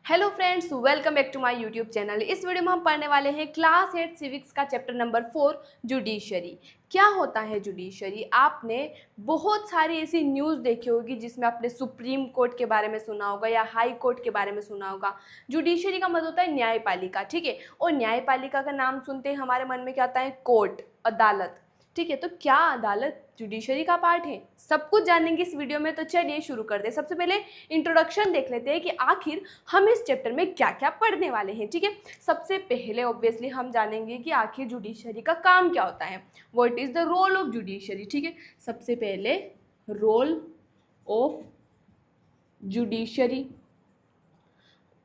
Hello friends, welcome back to my YouTube channel. इस video में हम पढ़ने वाले हैं क्लास 8 सिविक्स का चैप्टर नंबर 4 जुडिशरी। क्या होता है जुडिशरी? आपने बहुत सारी ऐसी न्यूज़ देखी होगी जिसमें आपने सुप्रीम कोर्ट के बारे में सुना होगा या हाई कोर्ट के बारे में सुना होगा। जुडिशरी का मतलब होता है न्यायपालिका, ठीक है। और न्यायपालिका का नाम सुनते ही हमारे मन में क्या आता है? कोर्ट, अदालत, ठीक है। तो क्या अदालत जुडिशरी का पार्ट है? सब कुछ जानेंगे इस वीडियो में। तो चलिए शुरू करते हैं। सबसे पहले इंट्रोडक्शन देख लेते हैं कि आखिर हम इस चैप्टर में क्या क्या पढ़ने वाले हैं, ठीक है। सबसे पहले ऑब्वियसली हम जानेंगे कि आखिर जुडिशरी का काम क्या होता है, what is the role of judiciary, ठीक है। सबसे पहले रोल ऑफ जुडिशरी,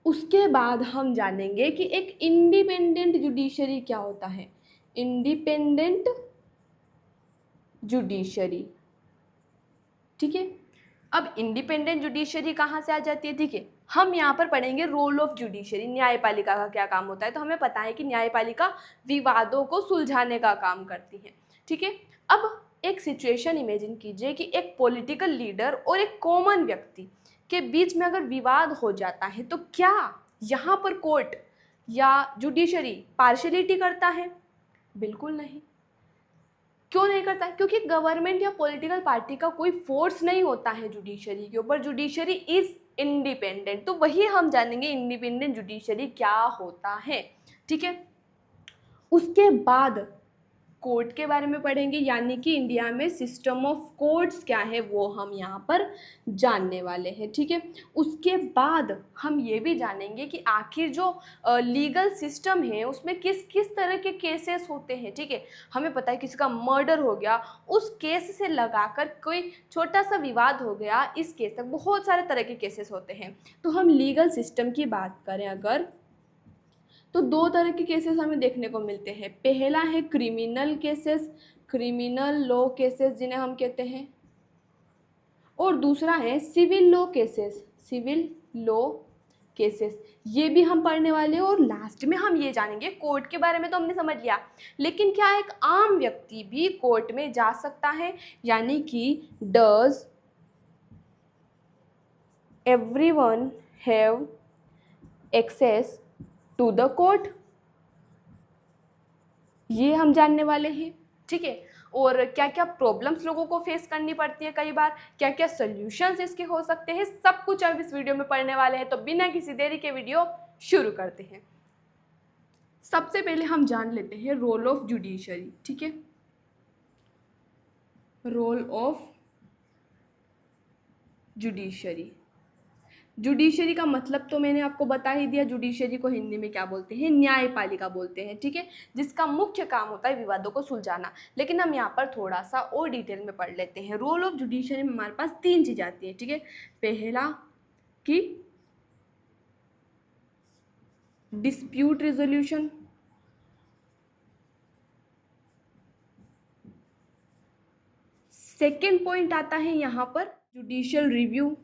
उसके बाद हम जानेंगे कि एक इंडिपेंडेंट जुडिशरी क्या होता है। इंडिपेंडेंट जुडिशरी, ठीक है। अब इंडिपेंडेंट जुडिशरी कहाँ से आ जाती है, ठीक है। हम यहाँ पर पढ़ेंगे रोल ऑफ जुडिशरी, न्यायपालिका का क्या काम होता है। तो हमें पता है कि न्यायपालिका विवादों को सुलझाने का काम करती है, ठीक है। अब एक सिचुएशन इमेजिन कीजिए कि एक पॉलिटिकल लीडर और एक कॉमन व्यक्ति के बीच में अगर विवाद हो जाता है तो क्या यहाँ पर कोर्ट या जुडिशरी पार्शलिटी करता है? बिल्कुल नहीं। क्यों नहीं करता है? क्योंकि गवर्नमेंट या पॉलिटिकल पार्टी का कोई फोर्स नहीं होता है जुडिशरी के ऊपर। Judiciary is independent. तो वही हम जानेंगे इंडिपेंडेंट जुडिशरी क्या होता है, ठीक है। उसके बाद कोर्ट के बारे में पढ़ेंगे, यानी कि इंडिया में सिस्टम ऑफ कोर्ट्स क्या है वो हम यहाँ पर जानने वाले हैं, ठीक है। उसके बाद हम ये भी जानेंगे कि आखिर जो लीगल सिस्टम है उसमें किस किस तरह के केसेस होते हैं, ठीक है। हमें पता है किसी का मर्डर हो गया, उस केस से लगाकर कोई छोटा सा विवाद हो गया, इस केस तक बहुत सारे तरह के केसेस होते हैं। तो हम लीगल सिस्टम की बात करें अगर, तो दो तरह के केसेस हमें देखने को मिलते हैं। पहला है criminal cases, criminal law cases जिन्हें हम कहते हैं, और दूसरा है civil law cases, civil law cases. ये भी हम पढ़ने वाले हैं। और लास्ट में हम ये जानेंगे, कोर्ट के बारे में तो हमने समझ लिया, लेकिन क्या एक आम व्यक्ति भी कोर्ट में जा सकता है? यानी कि does everyone have access to the court? ये हम जानने वाले हैं, ठीक है। और क्या क्या प्रॉब्लम्स लोगों को फेस करनी पड़ती है कई बार, क्या क्या सॉल्यूशंस इसके हो सकते हैं, सब कुछ अब इस वीडियो में पढ़ने वाले हैं। तो बिना किसी देरी के वीडियो शुरू करते हैं। सबसे पहले हम जान लेते हैं रोल ऑफ जुडिशरी, ठीक है। रोल ऑफ जुडिशरी, जुडिशरी का मतलब तो मैंने आपको बता ही दिया। जुडिशरी को हिंदी में क्या बोलते हैं? न्यायपालिका बोलते हैं, ठीक है। जिसका मुख्य काम होता है विवादों को सुलझाना। लेकिन हम यहाँ पर थोड़ा सा और डिटेल में पढ़ लेते हैं। रोल ऑफ जुडिशरी में हमारे पास तीन चीज़ आती है, ठीक है। पहला कि डिस्प्यूट रेजोल्यूशन, सेकेंड पॉइंट आता है यहाँ पर जुडिशियल रिव्यू,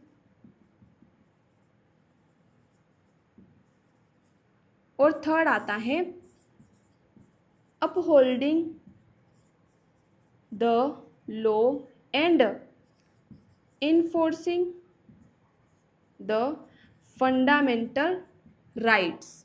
और थर्ड आता है upholding the law and enforcing the fundamental rights.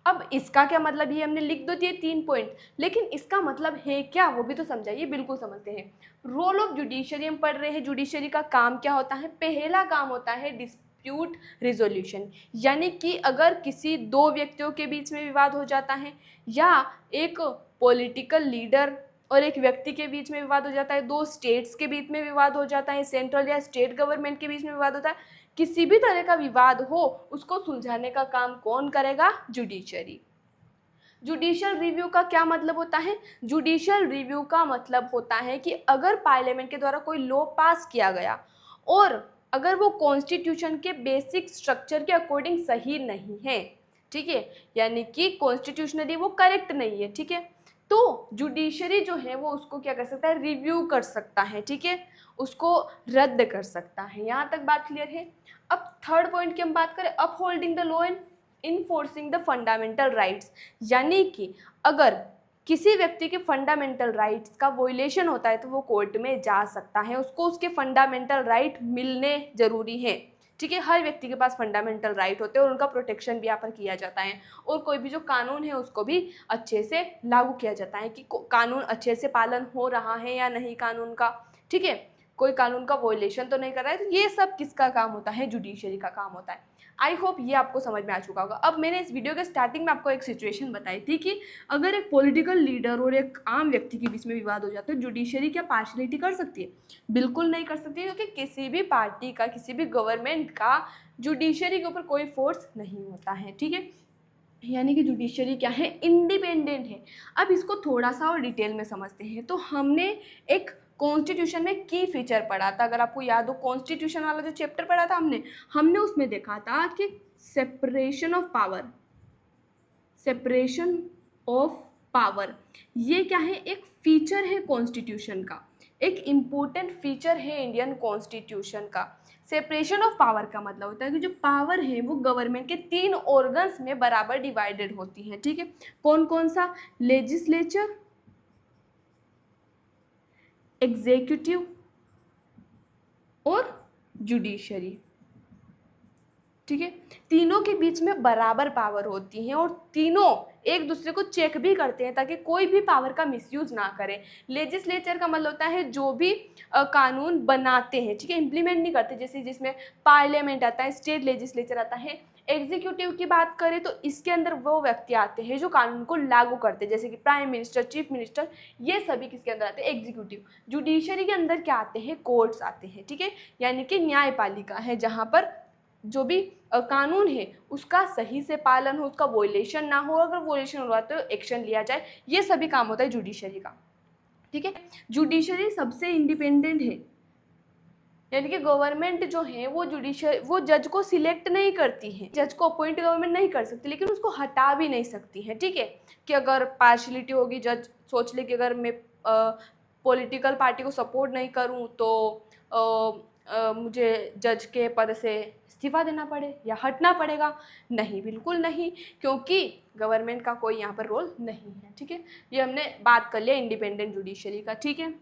अब इसका क्या मतलब? ये हमने लिख दो दिए 3 पॉइंट, लेकिन इसका मतलब है क्या वो भी तो समझाइए। बिल्कुल समझते हैं। रोल ऑफ जुडिशरी हम पढ़ रहे हैं। जुडिशरी का काम क्या होता है? पहला काम होता है डिस्प्यूट रिजोल्यूशन, यानी कि अगर किसी दो व्यक्तियों के बीच में विवाद हो जाता है, या एक पॉलिटिकल लीडर और एक व्यक्ति के बीच में विवाद हो जाता है, दो स्टेट्स के बीच में विवाद हो जाता है, सेंट्रल या स्टेट गवर्नमेंट के बीच में विवाद होता है, किसी भी तरह का विवाद हो उसको सुलझाने का काम कौन करेगा? जुडिशरी। जुडिशियल रिव्यू का क्या मतलब होता है? जुडिशियल रिव्यू का मतलब होता है कि अगर पार्लियामेंट के द्वारा कोई लॉ पास किया गया और अगर वो कॉन्स्टिट्यूशन के बेसिक स्ट्रक्चर के अकॉर्डिंग सही नहीं है, ठीक है, यानी कि कॉन्स्टिट्यूशनली वो करेक्ट नहीं है, ठीक है, तो जुडिशरी जो है वो उसको क्या कर सकता है? रिव्यू कर सकता है, ठीक है, उसको रद्द कर सकता है। यहाँ तक बात क्लियर है। अब थर्ड पॉइंट की हम बात करें, upholding the law and enforcing the fundamental rights, यानी कि अगर किसी व्यक्ति के फंडामेंटल राइट्स का वोलेशन होता है तो वो कोर्ट में जा सकता है, उसको उसके फंडामेंटल राइट मिलने जरूरी है, ठीक है। हर व्यक्ति के पास फंडामेंटल राइट होते हैं और उनका प्रोटेक्शन भी यहाँ पर किया जाता है, और कोई भी जो कानून है उसको भी अच्छे से लागू किया जाता है कि कानून अच्छे से पालन हो रहा है या नहीं कानून का, ठीक है, कोई कानून का वॉयलेशन तो नहीं कर रहा है। तो ये सब किसका काम होता है? जुडिशरी का काम होता है। आई होप ये आपको समझ में आ चुका होगा। अब मैंने इस वीडियो के स्टार्टिंग में आपको एक सिचुएशन बताई थी कि अगर एक पॉलिटिकल लीडर और एक आम व्यक्ति के बीच में विवाद हो जाता है, जुडिशरी क्या पार्शलिटी कर सकती है? बिल्कुल नहीं कर सकती, क्योंकि किसी भी पार्टी का, किसी भी गवर्नमेंट का जुडिशरी के ऊपर कोई फोर्स नहीं होता है, ठीक है। यानी कि जुडिशरी क्या है? इंडिपेंडेंट है। अब इसको थोड़ा सा और डिटेल में समझते हैं। तो हमने एक कॉन्स्टिट्यूशन में की फीचर पढ़ा था, अगर आपको याद हो, कॉन्स्टिट्यूशन वाला जो चैप्टर पढ़ा था हमने उसमें देखा था कि separation of power, separation of power ये क्या है? एक फीचर है कॉन्स्टिट्यूशन का, एक इम्पोर्टेंट फीचर है इंडियन कॉन्स्टिट्यूशन का। सेपरेशन ऑफ पावर का मतलब होता है कि जो पावर है वो गवर्नमेंट के 3 ऑर्गन्स में बराबर डिवाइडेड होती है, ठीक है। कौन कौन सा? लेजिस्लेचर, एग्जीक्यूटिव और जुडिशरी, ठीक है। तीनों के बीच में बराबर पावर होती है और तीनों एक दूसरे को चेक भी करते हैं ताकि कोई भी पावर का मिसयूज ना करे। लेजिस्लेचर का मतलब होता है जो भी कानून बनाते हैं, ठीक है, इम्प्लीमेंट नहीं करते, जैसे जिसमें पार्लियामेंट आता है, स्टेट लेजिस्लेचर आता है। एग्जीक्यूटिव की बात करें तो इसके अंदर वो व्यक्ति आते हैं जो कानून को लागू करते हैं, जैसे कि प्राइम मिनिस्टर, चीफ मिनिस्टर, ये सभी किसके अंदर आते हैं? एग्जीक्यूटिव। जुडिशरी के अंदर क्या आते हैं? कोर्ट्स आते हैं, ठीक है, यानी कि न्यायपालिका है, जहाँ पर जो भी कानून है उसका सही से पालन हो, उसका वॉयलेशन ना हो, अगर वॉयलेशन हो रहा है तो एक्शन लिया जाए। ये सभी काम होता है जुडिशरी का, ठीक है। जुडिशरी सबसे इंडिपेंडेंट है, यानी कि गवर्नमेंट जो है वो जज को सिलेक्ट नहीं करती है, जज को अपॉइंट गवर्नमेंट नहीं कर सकती, लेकिन उसको हटा भी नहीं सकती है, ठीक है। कि अगर पार्शलिटी होगी, जज सोच ले कि अगर मैं पॉलिटिकल पार्टी को सपोर्ट नहीं करूं तो मुझे जज के पद से इस्तीफा देना पड़े या हटना पड़ेगा। नहीं, बिल्कुल नहीं, क्योंकि गवर्नमेंट का कोई यहाँ पर रोल नहीं है, ठीक है। ये हमने बात कर लिया इंडिपेंडेंट जुडिशरी का, ठीक है।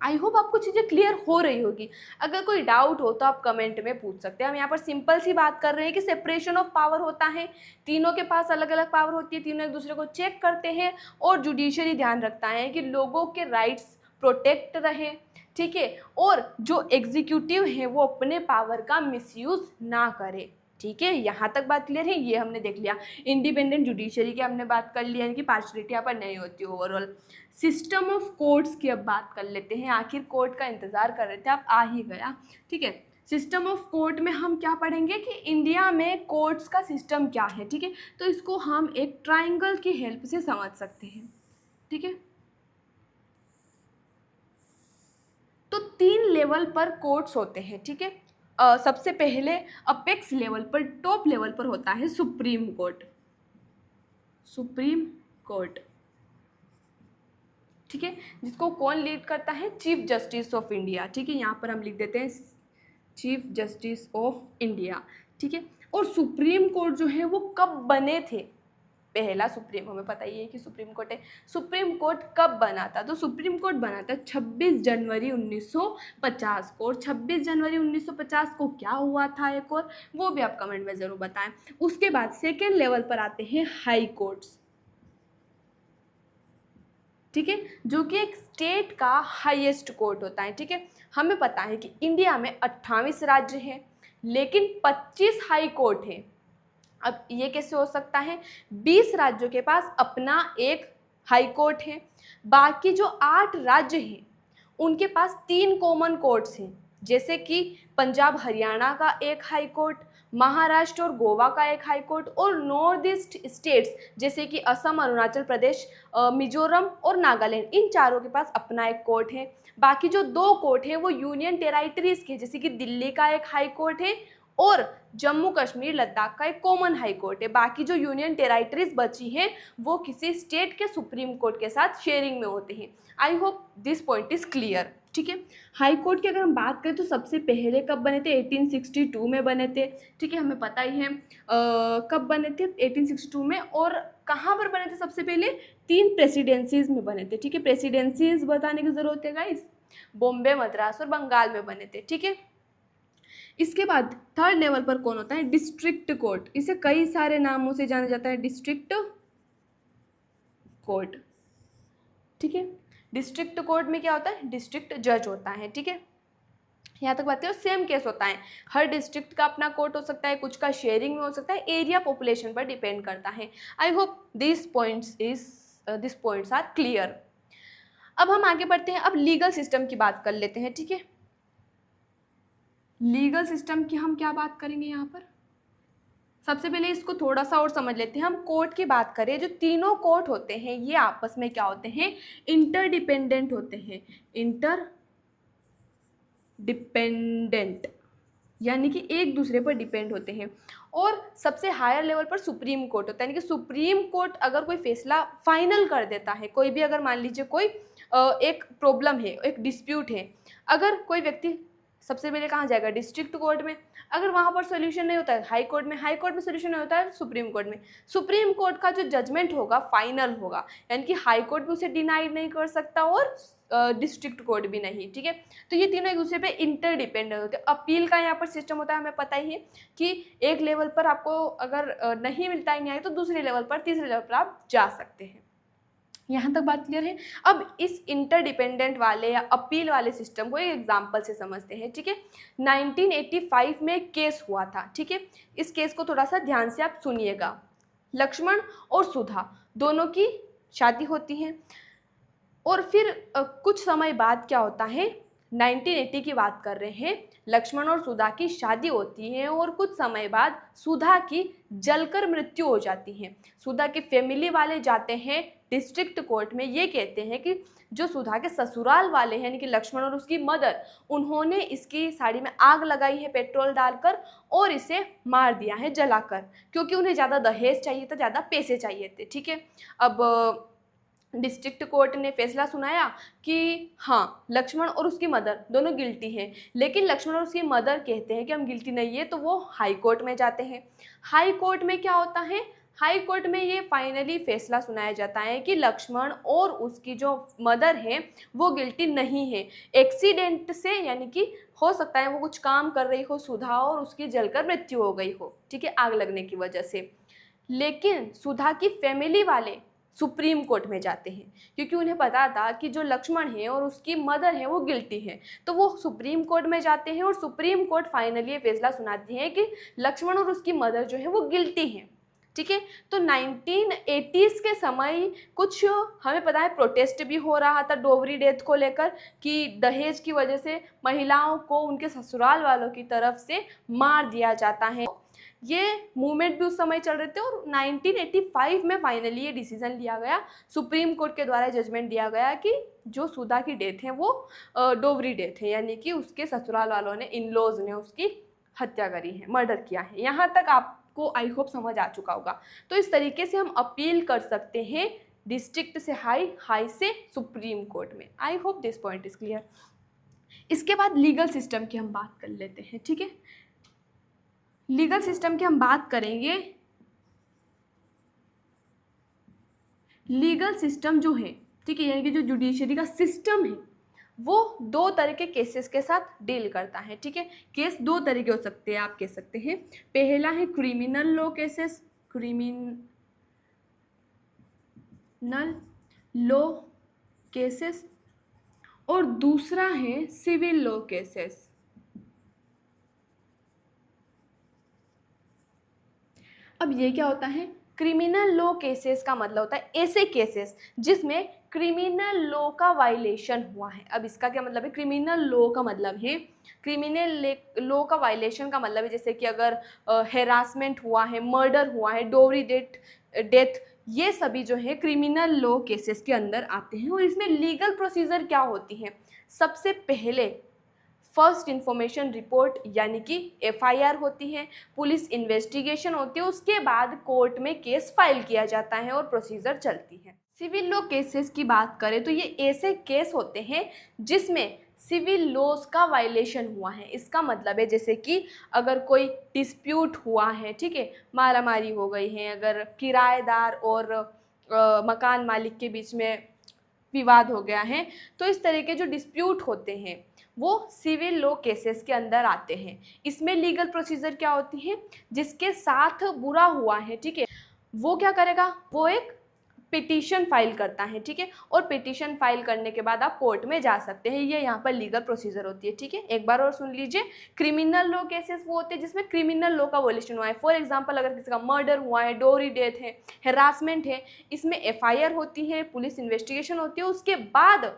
आई होप आपको चीज़ें क्लियर हो रही होगी। अगर कोई डाउट हो तो आप कमेंट में पूछ सकते हैं। हम यहाँ पर सिंपल सी बात कर रहे हैं कि सेपरेशन ऑफ पावर होता है, तीनों के पास अलग अलग पावर होती है, तीनों एक दूसरे को चेक करते हैं, और जुडिशरी ध्यान रखता है कि लोगों के राइट्स प्रोटेक्ट रहे, ठीक है, और जो एग्जीक्यूटिव है वो अपने पावर का मिसयूज ना करे, ठीक है। यहाँ तक बात क्लियर है? ये हमने देख लिया। इंडिपेंडेंट जुडिशरी की हमने बात कर लिया, यानी कि पार्शलिटी यहाँ पर नहीं होती ओवरऑल। सिस्टम ऑफ कोर्ट्स की अब बात कर लेते हैं। आखिर कोर्ट का इंतजार कर रहे थे, आप आ ही गया, ठीक है। सिस्टम ऑफ कोर्ट में हम क्या पढ़ेंगे कि इंडिया में कोर्ट्स का सिस्टम क्या है, ठीक है। तो इसको हम एक ट्राइंगल की हेल्प से समझ सकते हैं, ठीक है। तो 3 लेवल पर कोर्ट्स होते हैं, ठीक है। सबसे पहले अपेक्स लेवल पर, टॉप लेवल पर होता है सुप्रीम कोर्ट, सुप्रीम कोर्ट, ठीक है, जिसको कौन लीड करता है? चीफ जस्टिस ऑफ इंडिया, ठीक है। यहाँ पर हम लिख देते हैं चीफ जस्टिस ऑफ इंडिया, ठीक है। और सुप्रीम कोर्ट जो है वो कब बने थे? पहला सुप्रीम, हमें पता ही है कि सुप्रीम कोर्ट है। सुप्रीम कोर्ट कब बना था? तो सुप्रीम कोर्ट बना था 26 जनवरी 1950 को। और 26 जनवरी 1950 को क्या हुआ था एक और, वो भी आप कमेंट में ज़रूर बताएं। उसके बाद सेकेंड लेवल पर आते हैं हाई कोर्ट्स, ठीक है, जो कि एक स्टेट का हाईएस्ट कोर्ट होता है, ठीक है। हमें पता है कि इंडिया में 28 राज्य हैं, लेकिन 25 हाई कोर्ट हैं। अब ये कैसे हो सकता है? 20 राज्यों के पास अपना एक हाई कोर्ट है, बाकी जो 8 राज्य हैं उनके पास 3 कॉमन कोर्ट्स हैं, जैसे कि पंजाब हरियाणा का एक हाई कोर्ट, महाराष्ट्र और गोवा का एक हाई कोर्ट, और नॉर्थ ईस्ट स्टेट्स जैसे कि असम, अरुणाचल प्रदेश, मिजोरम और नागालैंड, इन चारों के पास अपना एक कोर्ट है। बाकी जो 2 कोर्ट हैं वो यूनियन टेरिटरीज के, जैसे कि दिल्ली का एक हाई कोर्ट है और जम्मू कश्मीर लद्दाख का एक कॉमन हाई कोर्ट है। बाकी जो यूनियन टेरिटरीज बची हैं वो किसी स्टेट के सुप्रीम कोर्ट के साथ शेयरिंग में होते हैं। आई hope this point is clear, ठीक है। हाई कोर्ट की अगर हम बात करें तो सबसे पहले कब बने थे? 1862 में बने थे, ठीक है, हमें पता ही है कब बने थे, 1862 में। और कहाँ पर बने थे सबसे पहले? 3 प्रेसिडेंसीज में बने थे, ठीक है। प्रेसिडेंसीज बताने की जरूरत है गाइस, बॉम्बे, मद्रास और बंगाल में बने थे, ठीक है। इसके बाद थर्ड लेवल पर कौन होता है, डिस्ट्रिक्ट कोर्ट। इसे कई सारे नामों से जाना जाता है, डिस्ट्रिक्ट कोर्ट, ठीक है। डिस्ट्रिक्ट कोर्ट में क्या होता है, डिस्ट्रिक्ट जज होता है, ठीक है। यहाँ तक बात है। और सेम केस होता है, हर डिस्ट्रिक्ट का अपना कोर्ट हो सकता है, कुछ का शेयरिंग में हो सकता है, एरिया पॉपुलेशन पर डिपेंड करता है। I hope this points are clear. अब हम आगे बढ़ते हैं, अब लीगल सिस्टम की बात कर लेते हैं, ठीक है। लीगल सिस्टम की हम क्या बात करेंगे यहाँ पर, सबसे पहले इसको थोड़ा सा और समझ लेते हैं। हम कोर्ट की बात करें, जो तीनों कोर्ट होते हैं ये आपस में क्या होते हैं, इंटरडिपेंडेंट होते हैं, इंटरडिपेंडेंट यानी कि एक दूसरे पर डिपेंड होते हैं। और सबसे हायर लेवल पर सुप्रीम कोर्ट होता है, यानी कि सुप्रीम कोर्ट अगर कोई फैसला फाइनल कर देता है, कोई भी अगर मान लीजिए कोई एक प्रॉब्लम है, एक डिस्प्यूट है, अगर कोई व्यक्ति सबसे पहले कहाँ जाएगा, डिस्ट्रिक्ट कोर्ट में। अगर वहाँ पर सोल्यूशन नहीं होता है हाई कोर्ट में, हाई कोर्ट में सोल्यूशन नहीं होता है सुप्रीम कोर्ट में। सुप्रीम कोर्ट का जो जजमेंट होगा फाइनल होगा, यानी कि हाई कोर्ट भी उसे डिनाई नहीं कर सकता और डिस्ट्रिक्ट कोर्ट भी नहीं, ठीक है। तो ये तीनों एक दूसरे पे इंटरडिपेंडेंट होते हैं। अपील का यहाँ पर सिस्टम होता है, हमें पता ही है कि एक लेवल पर आपको अगर नहीं मिलता है न्याय तो दूसरे लेवल पर, तीसरे लेवल पर आप जा सकते हैं। यहाँ तक बात क्लियर है। अब इस इंटरडिपेंडेंट वाले या अपील वाले सिस्टम को एक एग्जाम्पल से समझते हैं, ठीक है। 1985 में एक केस हुआ था, ठीक है। इस केस को थोड़ा सा ध्यान से आप सुनिएगा। लक्ष्मण और सुधा दोनों की शादी होती है और फिर कुछ समय बाद क्या होता है, 1980 की बात कर रहे हैं, लक्ष्मण और सुधा की शादी होती है और कुछ समय बाद सुधा की जलकर मृत्यु हो जाती है। सुधा के फैमिली वाले जाते हैं डिस्ट्रिक्ट कोर्ट में, ये कहते हैं कि जो सुधा के ससुराल वाले हैं यानी कि लक्ष्मण और उसकी मदर, उन्होंने इसकी साड़ी में आग लगाई है पेट्रोल डालकर और इसे मार दिया है जलाकर, क्योंकि उन्हें ज़्यादा दहेज चाहिए था, ज़्यादा पैसे चाहिए थे, ठीक है। अब डिस्ट्रिक्ट कोर्ट ने फैसला सुनाया कि हाँ लक्ष्मण और उसकी मदर दोनों गिल्टी हैं, लेकिन लक्ष्मण और उसकी मदर कहते हैं कि हम गिल्टी नहीं है, तो वो हाई कोर्ट में जाते हैं। हाई कोर्ट में क्या होता है, हाई कोर्ट में ये फाइनली फैसला सुनाया जाता है कि लक्ष्मण और उसकी जो मदर है वो गिल्टी नहीं है। एक्सीडेंट से, यानी कि हो सकता है वो कुछ काम कर रही हो सुधा और उसकी जलकर मृत्यु हो गई हो, ठीक है, आग लगने की वजह से। लेकिन सुधा की फैमिली वाले सुप्रीम कोर्ट में जाते हैं, क्योंकि उन्हें पता था कि जो लक्ष्मण है और उसकी मदर है वो गिल्टी है, तो वो सुप्रीम कोर्ट में जाते हैं और सुप्रीम कोर्ट फाइनली ये फैसला सुनाती है कि लक्ष्मण और उसकी मदर जो है वो गिल्टी हैं, ठीक है। तो 1980s के समय कुछ हमें पता है प्रोटेस्ट भी हो रहा था डोवरी डेथ को लेकर, कि दहेज की वजह से महिलाओं को उनके ससुराल वालों की तरफ से मार दिया जाता है। ये मूवमेंट भी उस समय चल रहे थे और 1985 में फाइनली ये डिसीजन लिया गया, सुप्रीम कोर्ट के द्वारा जजमेंट दिया गया कि जो सुधा की डेथ है वो डोवरी डेथ है, यानी कि उसके ससुराल वालों ने, इन लॉज ने उसकी हत्या करी है, मर्डर किया है। यहाँ तक आपको आई होप समझ आ चुका होगा। तो इस तरीके से हम अपील कर सकते हैं डिस्ट्रिक्ट से हाई, हाई से सुप्रीम कोर्ट में। आई hope this point is clear. इसके बाद लीगल सिस्टम की हम बात कर लेते हैं, ठीक है। लीगल सिस्टम की हम बात करेंगे। लीगल सिस्टम जो है, ठीक है, यानी कि जो जुडिशरी का सिस्टम है वो दो तरह के केसेस के साथ डील करता है, ठीक है। केस दो तरह के हो सकते हैं, आप कह सकते हैं। पहला है criminal law cases, criminal law cases, और दूसरा है सिविल लॉ केसेस। अब ये क्या होता है, क्रिमिनल लॉ केसेस का मतलब होता है ऐसे केसेस जिसमें क्रिमिनल लॉ का वायलेशन हुआ है। अब इसका क्या मतलब है, क्रिमिनल लॉ का मतलब है, क्रिमिनल लॉ का वायलेशन का मतलब है जैसे कि अगर हेरासमेंट हुआ है, मर्डर हुआ है, डोवरी डेथ, ये सभी जो है क्रिमिनल लॉ केसेस के अंदर आते हैं। और इसमें लीगल प्रोसीजर क्या होती है, सबसे पहले फर्स्ट इन्फॉर्मेशन रिपोर्ट यानी कि एफआईआर होती है, पुलिस इन्वेस्टिगेशन होती है, उसके बाद कोर्ट में केस फाइल किया जाता है और प्रोसीजर चलती है। सिविल लॉ केसेस की बात करें तो ये ऐसे केस होते हैं जिसमें सिविल लॉज का वायलेशन हुआ है। इसका मतलब है जैसे कि अगर कोई डिस्प्यूट हुआ है, ठीक है, मारामारी हो गई है, अगर किराएदार और मकान मालिक के बीच में विवाद हो गया है, तो इस तरह के जो डिस्प्यूट होते हैं वो सिविल लॉ केसेस के अंदर आते हैं। इसमें लीगल प्रोसीजर क्या होती है, जिसके साथ बुरा हुआ है, ठीक है, वो क्या करेगा, वो एक पिटीशन फाइल करता है, ठीक है, और पिटीशन फाइल करने के बाद आप कोर्ट में जा सकते हैं। ये यहाँ पर लीगल प्रोसीजर होती है, ठीक है। एक बार और सुन लीजिए, क्रिमिनल लॉ केसेस वो होते हैं जिसमें क्रिमिनल लॉ का वोल्यूशन हुआ है। फॉर एग्जांपल, अगर किसी का मर्डर हुआ है, डोरी डेथ है, हेरासमेंट है, इसमें एफआईआर होती है, पुलिस इन्वेस्टिगेशन होती है, उसके बाद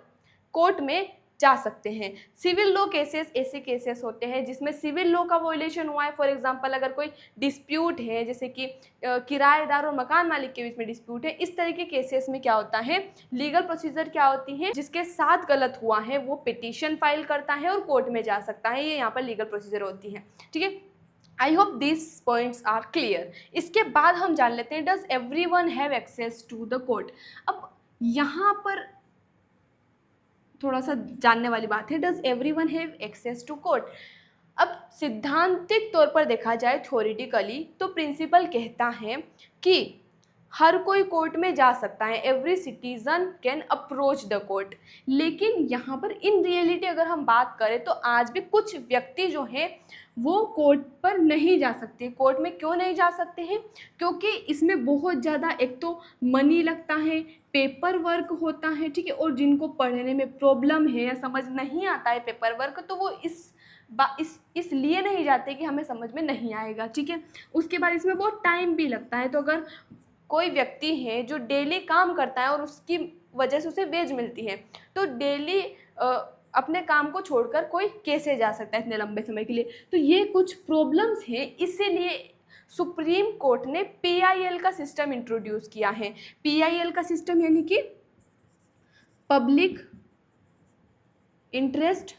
कोर्ट में जा सकते हैं। सिविल लॉ केसेस ऐसे केसेस होते हैं जिसमें सिविल लॉ का वॉयलेशन हुआ है। फॉर एग्जांपल, अगर कोई डिस्प्यूट है, जैसे कि किराएदार और मकान मालिक के बीच में डिस्प्यूट है, इस तरह के केसेस में क्या होता है, लीगल प्रोसीजर क्या होती है, जिसके साथ गलत हुआ है वो पिटीशन फाइल करता है और कोर्ट में जा सकता है। ये यहाँ पर लीगल प्रोसीजर होती है, ठीक है। I hope this points are clear. इसके बाद हम जान लेते हैं, does everyone have access to the court. अब यहाँ पर थोड़ा सा जानने वाली बात है, does everyone have access to court. अब सिद्धांतिक तौर पर देखा जाए, थ्योरेटिकली, तो प्रिंसिपल कहता है कि हर कोई कोर्ट में जा सकता है, every citizen can approach the court. लेकिन यहाँ पर इन रियलिटी अगर हम बात करें तो आज भी कुछ व्यक्ति जो हैं वो कोर्ट पर नहीं जा सकते। कोर्ट में क्यों नहीं जा सकते हैं, क्योंकि इसमें बहुत ज़्यादा एक तो मनी लगता है, पेपर वर्क होता है, ठीक है, और जिनको पढ़ने में प्रॉब्लम है या समझ नहीं आता है पेपर वर्क, तो वो इसलिए नहीं जाते कि हमें समझ में नहीं आएगा, ठीक है। उसके बाद इसमें बहुत टाइम भी लगता है। तो अगर कोई व्यक्ति है जो डेली काम करता है और उसकी वजह से उसे वेज मिलती है, तो डेली अपने काम को छोड़कर कोई कैसे जा सकता है इतने लंबे समय के लिए। तो ये कुछ प्रॉब्लम्स हैं, इसीलिए सुप्रीम कोर्ट ने पीआईएल का सिस्टम इंट्रोड्यूस किया है। पीआईएल का सिस्टम यानी कि पब्लिक इंटरेस्ट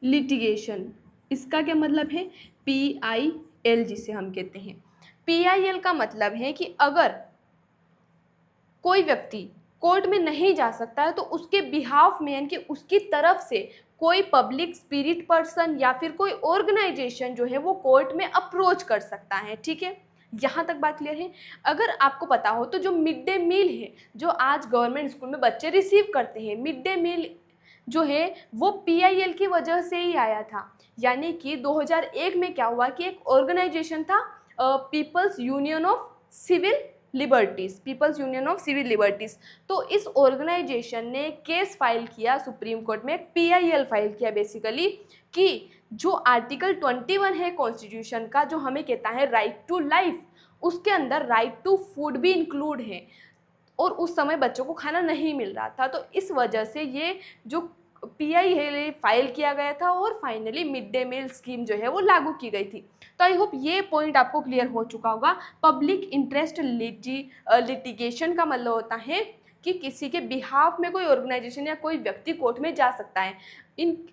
लिटिगेशन। इसका क्या मतलब है, पीआईएल जिसे हम कहते हैं। पीआईएल का मतलब है कि अगर कोई व्यक्ति कोर्ट में नहीं जा सकता है तो उसके बिहाफ में, यानी कि उसकी तरफ से कोई पब्लिक स्पिरिट पर्सन या फिर कोई ऑर्गेनाइजेशन जो है वो कोर्ट में अप्रोच कर सकता है, ठीक है। यहाँ तक बात क्लियर है। अगर आपको पता हो तो जो मिड डे मील है, जो आज गवर्नमेंट स्कूल में बच्चे रिसीव करते हैं, मिड डे मील जो है वो पीआईएल की वजह से ही आया था। यानी कि 2001 में क्या हुआ कि एक ऑर्गेनाइजेशन था, People's Union of Civil Liberties, People's Union of Civil Liberties. तो इस ऑर्गेनाइजेशन ने केस फाइल किया सुप्रीम कोर्ट में, पीआईएल फाइल किया बेसिकली, कि जो आर्टिकल 21 है कॉन्स्टिट्यूशन का, जो हमें कहता है राइट टू लाइफ, उसके अंदर राइट टू फूड भी इंक्लूड है, और उस समय बच्चों को खाना नहीं मिल रहा था। तो इस वजह से ये जो पीआईएल फाइल किया गया था और finally midday meal scheme जो है वो लागू की गई थी। तो आई होप ये पॉइंट आपको क्लियर हो चुका होगा। पब्लिक इंटरेस्ट लिटिगेशन का मतलब होता है कि किसी के बिहाफ में कोई ऑर्गेनाइजेशन या कोई व्यक्ति कोर्ट में जा सकता है।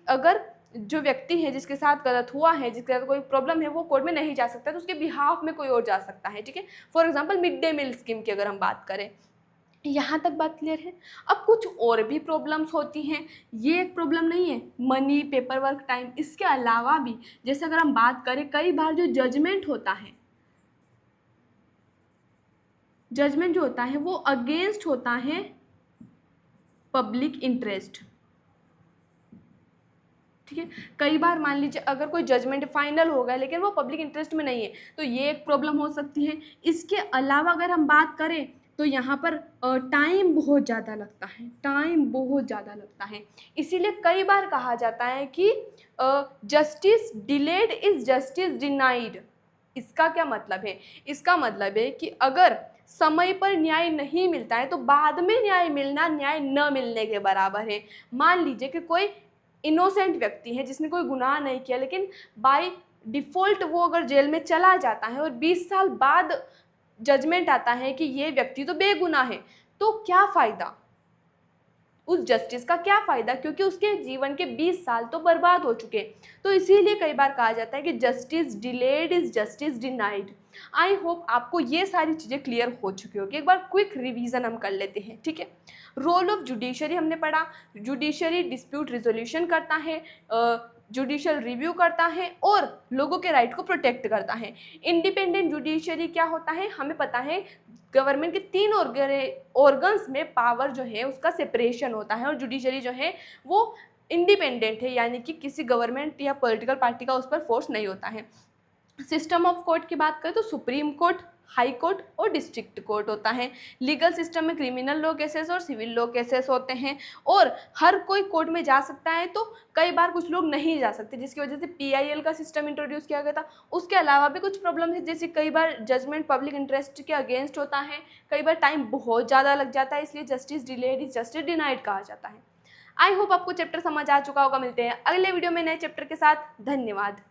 अगर जो व्यक्ति है जिसके साथ गलत हुआ है, जिसके साथ कोई प्रॉब्लम है, वो कोर्ट में नहीं जा सकता तो उसके बिहाफ में कोई और जा सकता है, ठीक है। For example midday meal scheme की अगर हम बात करें, यहाँ तक बात क्लियर है। अब कुछ और भी प्रॉब्लम्स होती हैं, ये एक प्रॉब्लम नहीं है, मनी, पेपर वर्क, टाइम, इसके अलावा भी जैसे अगर हम बात करें, कई बार जो जजमेंट होता है, जजमेंट जो होता है वो अगेंस्ट होता है पब्लिक इंटरेस्ट, ठीक है। कई बार मान लीजिए अगर कोई जजमेंट फाइनल हो गया लेकिन वो पब्लिक इंटरेस्ट में नहीं है, तो ये एक प्रॉब्लम हो सकती है। इसके अलावा अगर हम बात करें तो यहाँ पर टाइम बहुत ज़्यादा लगता है, टाइम बहुत ज़्यादा लगता है। इसीलिए कई बार कहा जाता है कि justice delayed is justice denied. इसका क्या मतलब है, इसका मतलब है कि अगर समय पर न्याय नहीं मिलता है तो बाद में न्याय मिलना न्याय न मिलने के बराबर है। मान लीजिए कि कोई इनोसेंट व्यक्ति है जिसने कोई गुनाह नहीं किया, लेकिन बाय डिफ़ॉल्ट वो अगर जेल में चला जाता है और 20 साल बाद जजमेंट आता है कि ये व्यक्ति तो बेगुनाह है, तो क्या फ़ायदा, उस जस्टिस का क्या फ़ायदा, क्योंकि उसके जीवन के 20 साल तो बर्बाद हो चुके। तो इसीलिए कई बार कहा जाता है कि justice delayed is justice denied. I hope आपको ये सारी चीज़ें क्लियर हो चुकी होगी। एक बार क्विक रिवीजन हम कर लेते हैं, ठीक है। रोल ऑफ जुडिशरी हमने पढ़ा, जुडिशरी डिस्प्यूट रिजोल्यूशन करता है, जुडिशियल रिव्यू करता है और लोगों के राइट को प्रोटेक्ट करता है। इंडिपेंडेंट जुडिशरी क्या होता है, हमें पता है गवर्नमेंट के 3 ऑर्गन्स में पावर जो है उसका सेपरेशन होता है और जुडिशरी जो है वो इंडिपेंडेंट है, यानी कि किसी गवर्नमेंट या पॉलिटिकल पार्टी का उस पर फोर्स नहीं होता है। सिस्टम ऑफ कोर्ट की बात करें तो सुप्रीम कोर्ट, हाई कोर्ट और डिस्ट्रिक्ट कोर्ट होता है। लीगल सिस्टम में क्रिमिनल लॉ केसेस और सिविल लॉ केसेस होते हैं और हर कोई कोर्ट में जा सकता है, तो कई बार कुछ लोग नहीं जा सकते जिसकी वजह से PIL का सिस्टम इंट्रोड्यूस किया गया था। उसके अलावा भी कुछ प्रॉब्लम है, जैसे कई बार जजमेंट पब्लिक इंटरेस्ट के अगेंस्ट होता है, कई बार टाइम बहुत ज़्यादा लग जाता है, इसलिए justice delayed is justice denied कहा जाता है। आई होप आपको चैप्टर समझ आ चुका होगा। मिलते हैं अगले वीडियो में नए चैप्टर के साथ। धन्यवाद।